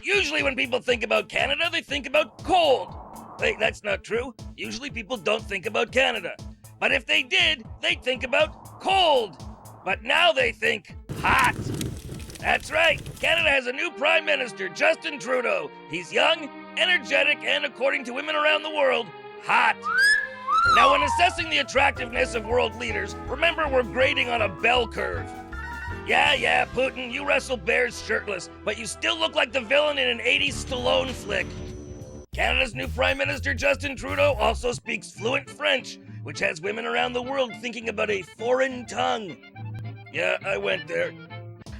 Usually when people think about Canada, they think about cold. Wait, that's not true. Usually people don't think about Canada. But if they did, they'd think about cold. But now they think hot. That's right. Canada has a new Prime Minister, Justin Trudeau. He's young, energetic, and according to women around the world, hot. Now, when assessing the attractiveness of world leaders, remember we're grading on a bell curve. Yeah, Putin, you wrestle bears shirtless, but you still look like the villain in an 80s Stallone flick. Canada's new Prime Minister, Justin Trudeau, also speaks fluent French, which has women around the world thinking about a foreign tongue. Yeah, I went there.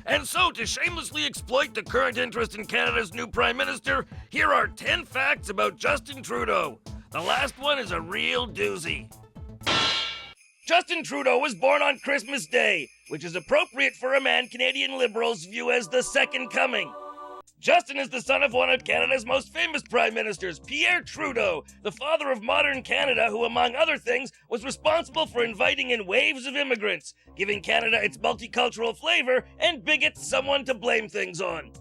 And so, to shamelessly exploit the current interest in Canada's new Prime Minister, here are 10 facts about Justin Trudeau. The last one is a real doozy. Justin Trudeau was born on Christmas Day, which is appropriate for a man Canadian Liberals view as the second coming. Justin is the son of one of Canada's most famous prime ministers, Pierre Trudeau, the father of modern Canada, who, among other things, was responsible for inviting in waves of immigrants, giving Canada its multicultural flavor, and bigots someone to blame things on.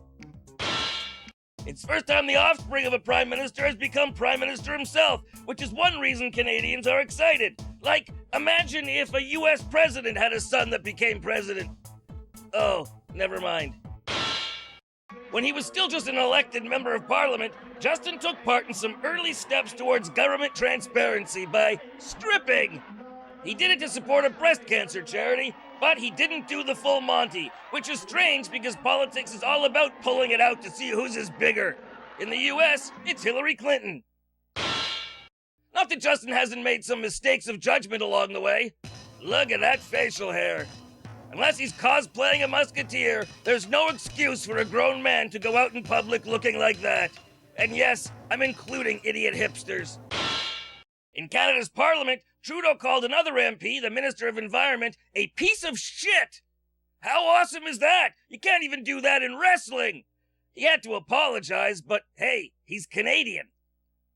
It's first time the offspring of a prime minister has become prime minister himself, which is one reason Canadians are excited. Like, imagine if a US president had a son that became president. Oh, never mind. When he was still just an elected member of parliament, Justin took part in some early steps towards government transparency by stripping. He did it to support a breast cancer charity, but he didn't do the full Monty, which is strange because politics is all about pulling it out to see whose is bigger. In the US, it's Hillary Clinton. Not that Justin hasn't made some mistakes of judgment along the way. Look at that facial hair. Unless he's cosplaying a musketeer, there's no excuse for a grown man to go out in public looking like that. And yes, I'm including idiot hipsters. In Canada's parliament, Trudeau called another MP, the Minister of Environment, a piece of shit. How awesome is that? You can't even do that in wrestling. He had to apologize, but hey, he's Canadian.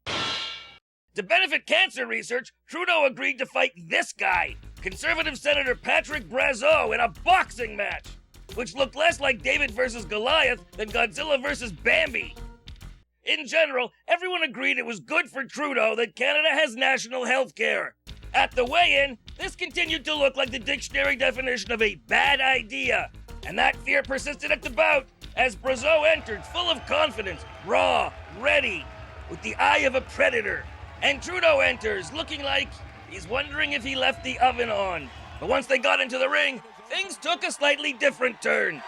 To benefit cancer research, Trudeau agreed to fight this guy, Conservative Senator Patrick Brazeau, in a boxing match, which looked less like David versus Goliath than Godzilla versus Bambi. In general, everyone agreed it was good for Trudeau that Canada has national health care. At the weigh-in, this continued to look like the dictionary definition of a bad idea, and that fear persisted at the bout as Brazeau entered full of confidence, raw, ready, with the eye of a predator. And Trudeau enters looking like he's wondering if he left the oven on. But once they got into the ring, things took a slightly different turn.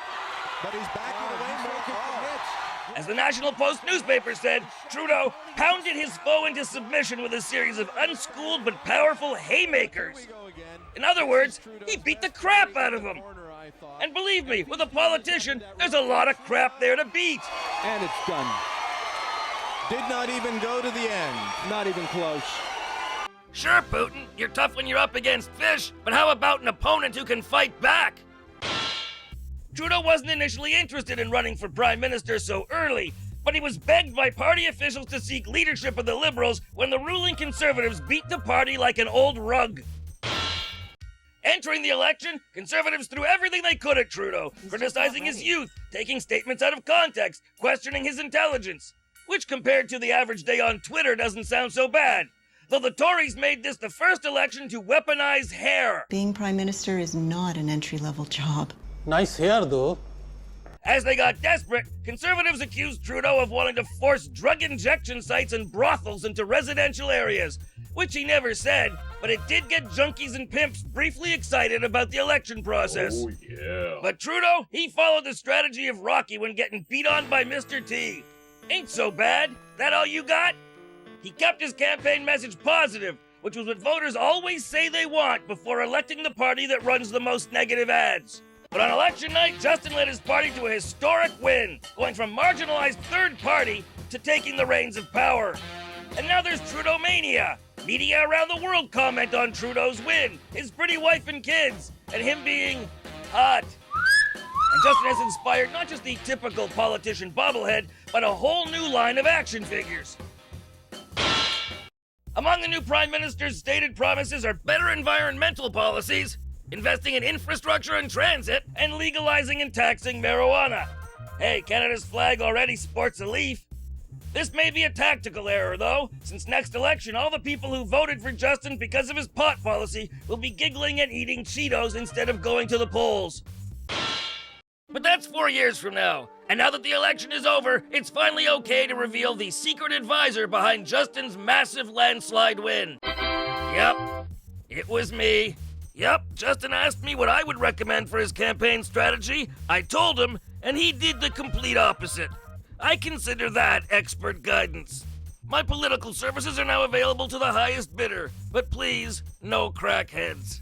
But he's backing away more from the hits. As the National Post newspaper said, Trudeau pounded his foe into submission with a series of unschooled but powerful haymakers. In other words, he beat the crap out of him. And believe me, with a politician, there's a lot of crap there to beat. And it's done. Did not even go to the end. Not even close. Sure, Putin, you're tough when you're up against fish, but how about an opponent who can fight back? Trudeau wasn't initially interested in running for prime minister so early, but he was begged by party officials to seek leadership of the Liberals when the ruling Conservatives beat the party like an old rug. Entering the election, Conservatives threw everything they could at Trudeau, criticizing his youth, taking statements out of context, questioning his intelligence, which compared to the average day on Twitter doesn't sound so bad. Though the Tories made this the first election to weaponize hair. Being prime minister is not an entry-level job. Nice hair, though. As they got desperate, Conservatives accused Trudeau of wanting to force drug injection sites and brothels into residential areas, which he never said, but it did get junkies and pimps briefly excited about the election process. Oh, yeah. But Trudeau, he followed the strategy of Rocky when getting beat on by Mr. T. Ain't so bad. That all you got? He kept his campaign message positive, which was what voters always say they want before electing the party that runs the most negative ads. But on election night, Justin led his party to a historic win, going from marginalized third party to taking the reins of power. And now there's Trudeau-mania. Media around the world comment on Trudeau's win, his pretty wife and kids, and him being hot. And Justin has inspired not just the typical politician bobblehead, but a whole new line of action figures. Among the new Prime Minister's stated promises are better environmental policies, investing in infrastructure and transit, and legalizing and taxing marijuana. Hey, Canada's flag already sports a leaf. This may be a tactical error, though, since next election, all the people who voted for Justin because of his pot policy will be giggling and eating Cheetos instead of going to the polls. But that's 4 years from now, and now that the election is over, it's finally okay to reveal the secret advisor behind Justin's massive landslide win. Yep, it was me. Yep, Justin asked me what I would recommend for his campaign strategy. I told him, and he did the complete opposite. I consider that expert guidance. My political services are now available to the highest bidder, but please, no crackheads.